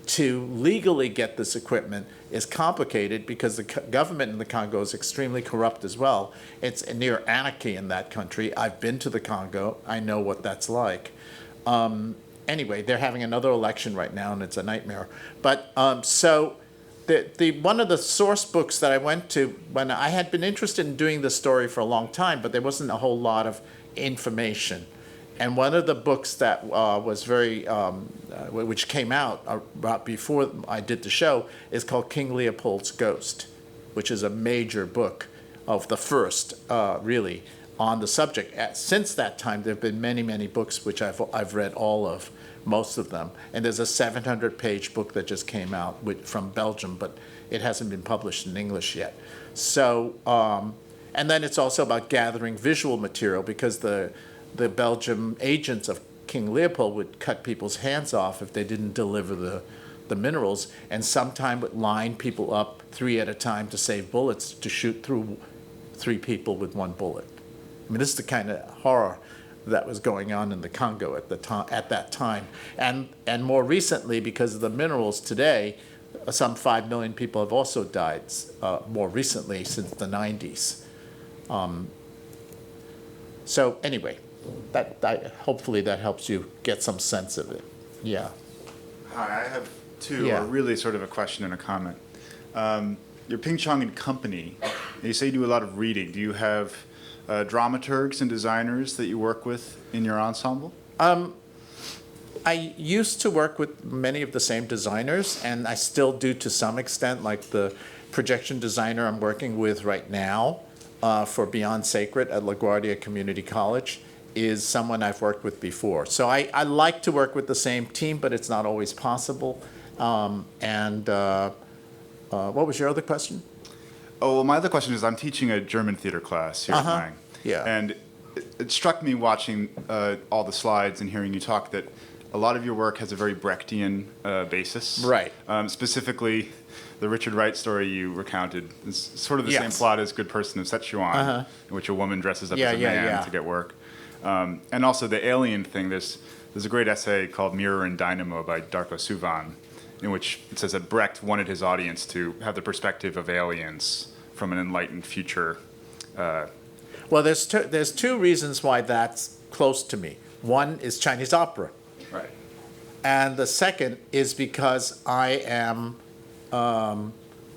to legally get this equipment is complicated because the government in the Congo is extremely corrupt as well. It's near anarchy in that country. I've been to the Congo. I know what that's like. Anyway, they're having another election right now, and it's a nightmare. But so one of the source books that I went to, when I had been interested in doing this story for a long time, but there wasn't a whole lot of information. And one of the books that was which came out about before I did the show, is called King Leopold's Ghost, which is a major book of the first, really, on the subject. Since that time, there have been many, many books which I've read all of, most of them. And there's a 700-page book that just came out from Belgium, but it hasn't been published in English yet. So, and then it's also about gathering visual material, because the Belgian agents of King Leopold would cut people's hands off if they didn't deliver the minerals, and sometimes would line people up 3 at a time to save bullets, to shoot through 3 people with 1 bullet. I mean, this is the kind of horror that was going on in the Congo at that time. And more recently, because of the minerals today, some 5 million people have also died more recently, since the 90s. So anyway, hopefully that helps you get some sense of it. Yeah. Hi, I have 2, Yeah. or really sort of a question and a comment. You're Ping Chong and Company, and you say you do a lot of reading. Do you have dramaturgs and designers that you work with in your ensemble? I used to work with many of the same designers, and I still do to some extent. Like the projection designer I'm working with right now for Beyond Sacred at LaGuardia Community College is someone I've worked with before. So I like to work with the same team, but it's not always possible. What was your other question? Oh, well, my other question is, I'm teaching a German theater class here at Lang. Yeah. And it struck me watching all the slides and hearing you talk that a lot of your work has a very Brechtian basis. Right. Specifically, the Richard Wright story you recounted is sort of the same plot as Good Person Who Set You On, in which a woman dresses up as a man to get work. And also the alien thing, there's a great essay called Mirror and Dynamo by Darko Suvan, in which it says that Brecht wanted his audience to have the perspective of aliens from an enlightened future. Well, there's 2 reasons why that's close to me. One is Chinese opera. Right. And the second is because I am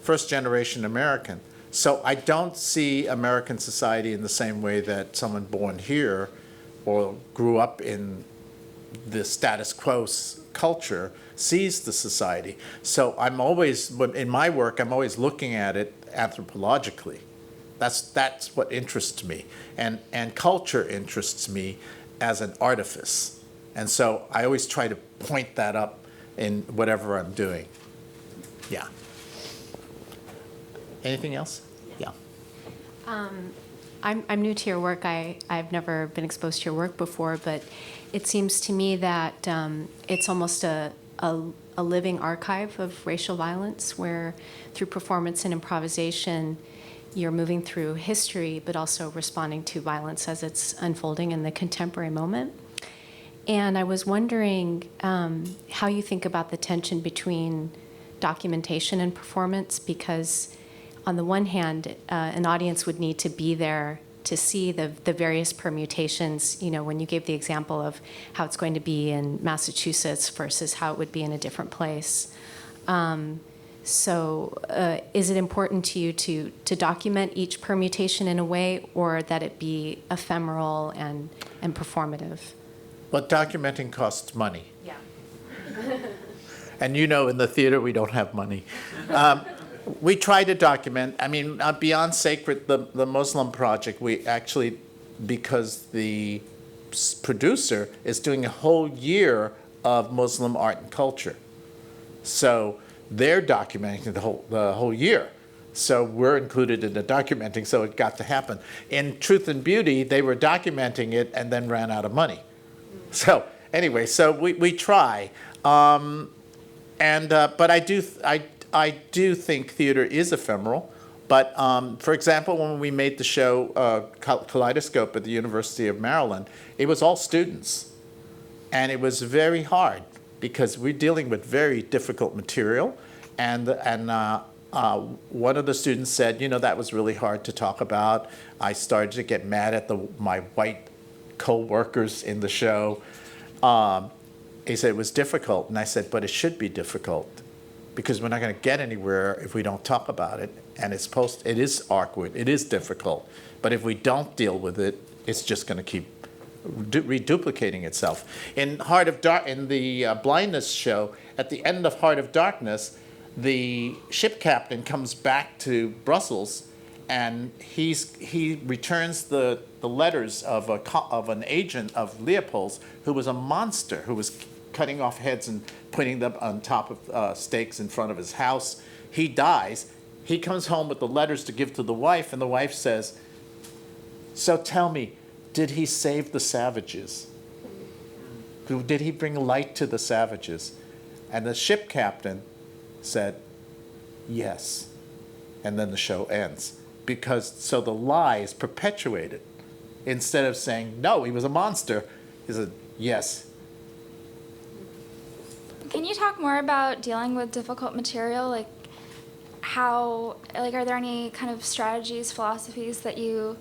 first-generation American. So I don't see American society in the same way that someone born here or grew up in the status quo culture sees the society. So I'm always, in my work, I'm always looking at it anthropologically. That's what interests me. And culture interests me as an artifice. And so I always try to point that up in whatever I'm doing. Yeah. Anything else? Yeah. I'm new to your work. I've never been exposed to your work before, but it seems to me that it's almost a living archive of racial violence, where through performance and improvisation, you're moving through history, but also responding to violence as it's unfolding in the contemporary moment. And I was wondering how you think about the tension between documentation and performance, because on the one hand, an audience would need to be there to see the various permutations, you know, when you gave the example of how it's going to be in Massachusetts versus how it would be in a different place. So is it important to you to document each permutation in a way, or that it be ephemeral and performative? But documenting costs money. Yeah. And you know, in the theater, we don't have money. We try to document. I mean, Beyond Sacred, the Muslim project, we actually, because the producer is doing a whole year of Muslim art and culture. So they're documenting the whole year. So we're included in the documenting, so it got to happen. In Truth and Beauty, they were documenting it and then ran out of money. So anyway, so we try. But I do think theater is ephemeral. But for example, when we made the show Kaleidoscope at the University of Maryland, it was all students. And it was very hard because we're dealing with very difficult material. And one of the students said, you know, that was really hard to talk about. I started to get mad at my white co-workers in the show. He said it was difficult. And I said, but it should be difficult, because we're not going to get anywhere if we don't talk about it. And it is awkward, it is difficult. But if we don't deal with it, it's just going to keep reduplicating itself. In the blindness show, at the end of Heart of Darkness, the ship captain comes back to Brussels, and he returns the letters of an agent of Leopold's, who was a monster, who was cutting off heads and putting them on top of stakes in front of his house. He dies. He comes home with the letters to give to the wife, and the wife says, so tell me, did he save the savages? Did he bring light to the savages? And the ship captain said, yes. And then the show ends. So the lie is perpetuated. Instead of saying, no, he was a monster, he said, yes. Can you talk more about dealing with difficult material? Are there any kind of strategies, philosophies that you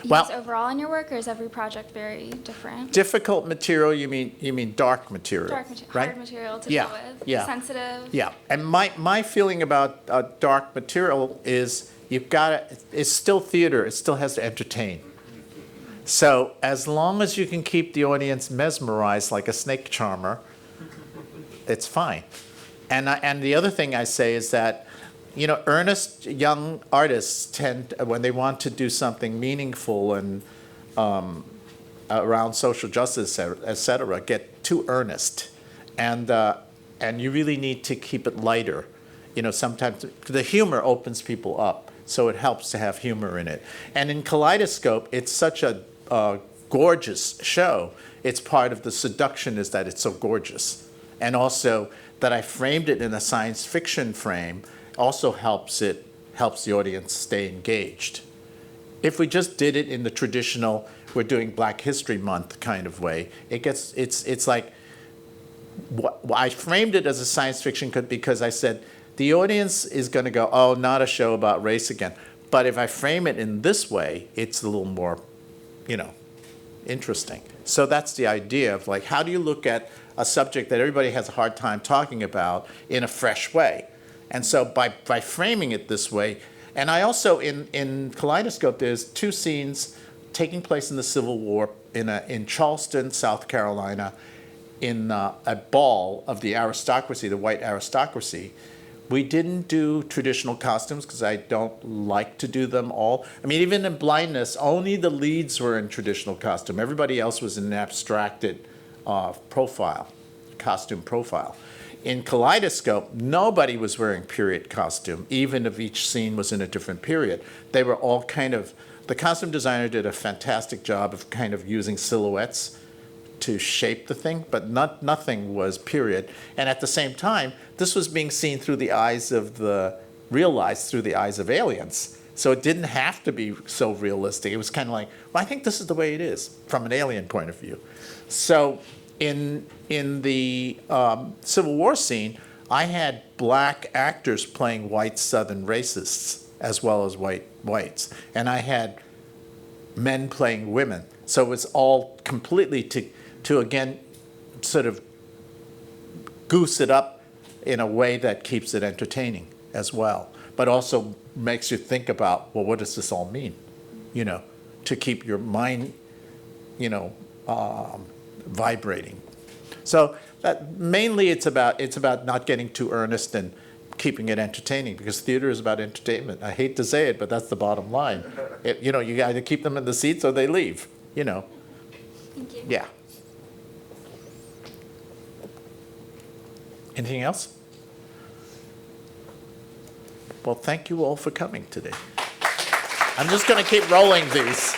use overall in your work, or is every project very different? Difficult material, you mean dark material, right? Hard material to deal with, sensitive. Yeah, and my feeling about dark material is it's still theater, it still has to entertain. So as long as you can keep the audience mesmerized like a snake charmer, it's fine. And the other thing I say is that, you know, earnest young artists tend, when they want to do something meaningful and around social justice, et cetera, get too earnest. And you really need to keep it lighter. You know, sometimes the humor opens people up, so it helps to have humor in it. And in Kaleidoscope, it's such a gorgeous show. It's part of the seduction is that it's so gorgeous. And also that I framed it in a science fiction frame also helps the audience stay engaged. If we just did it in the traditional, we're doing Black History Month kind of way, it's like, I framed it as a science fiction because I said, the audience is going to go, oh, not a show about race again. But if I frame it in this way, it's a little more, you know, interesting. So that's the idea of like, how do you look at a subject that everybody has a hard time talking about in a fresh way? And so by framing it this way, and I also, in Kaleidoscope, there's 2 scenes taking place in the Civil War in Charleston, South Carolina, in a ball of the aristocracy, the white aristocracy, we didn't do traditional costumes because I don't like to do them all. I mean, even in Blindness, only the leads were in traditional costume. Everybody else was in an abstracted costume profile. In Kaleidoscope, nobody was wearing period costume, even if each scene was in a different period. They were all the costume designer did a fantastic job of kind of using silhouettes to shape the thing, but nothing was period. And at the same time, this was being seen through the eyes of realized through the eyes of aliens. So it didn't have to be so realistic. It was kind of like, well, I think this is the way it is from an alien point of view. So in the Civil War scene, I had black actors playing white Southern racists as well as whites. And I had men playing women. So it was all completely to again, sort of goose it up in a way that keeps it entertaining as well, but also makes you think about, well, what does this all mean? You know, to keep your mind, vibrating. So mainly it's about not getting too earnest and keeping it entertaining, because theater is about entertainment. I hate to say it, but that's the bottom line. You either keep them in the seats or they leave, Thank you. Yeah. Anything else? Well, thank you all for coming today. I'm just going to keep rolling these.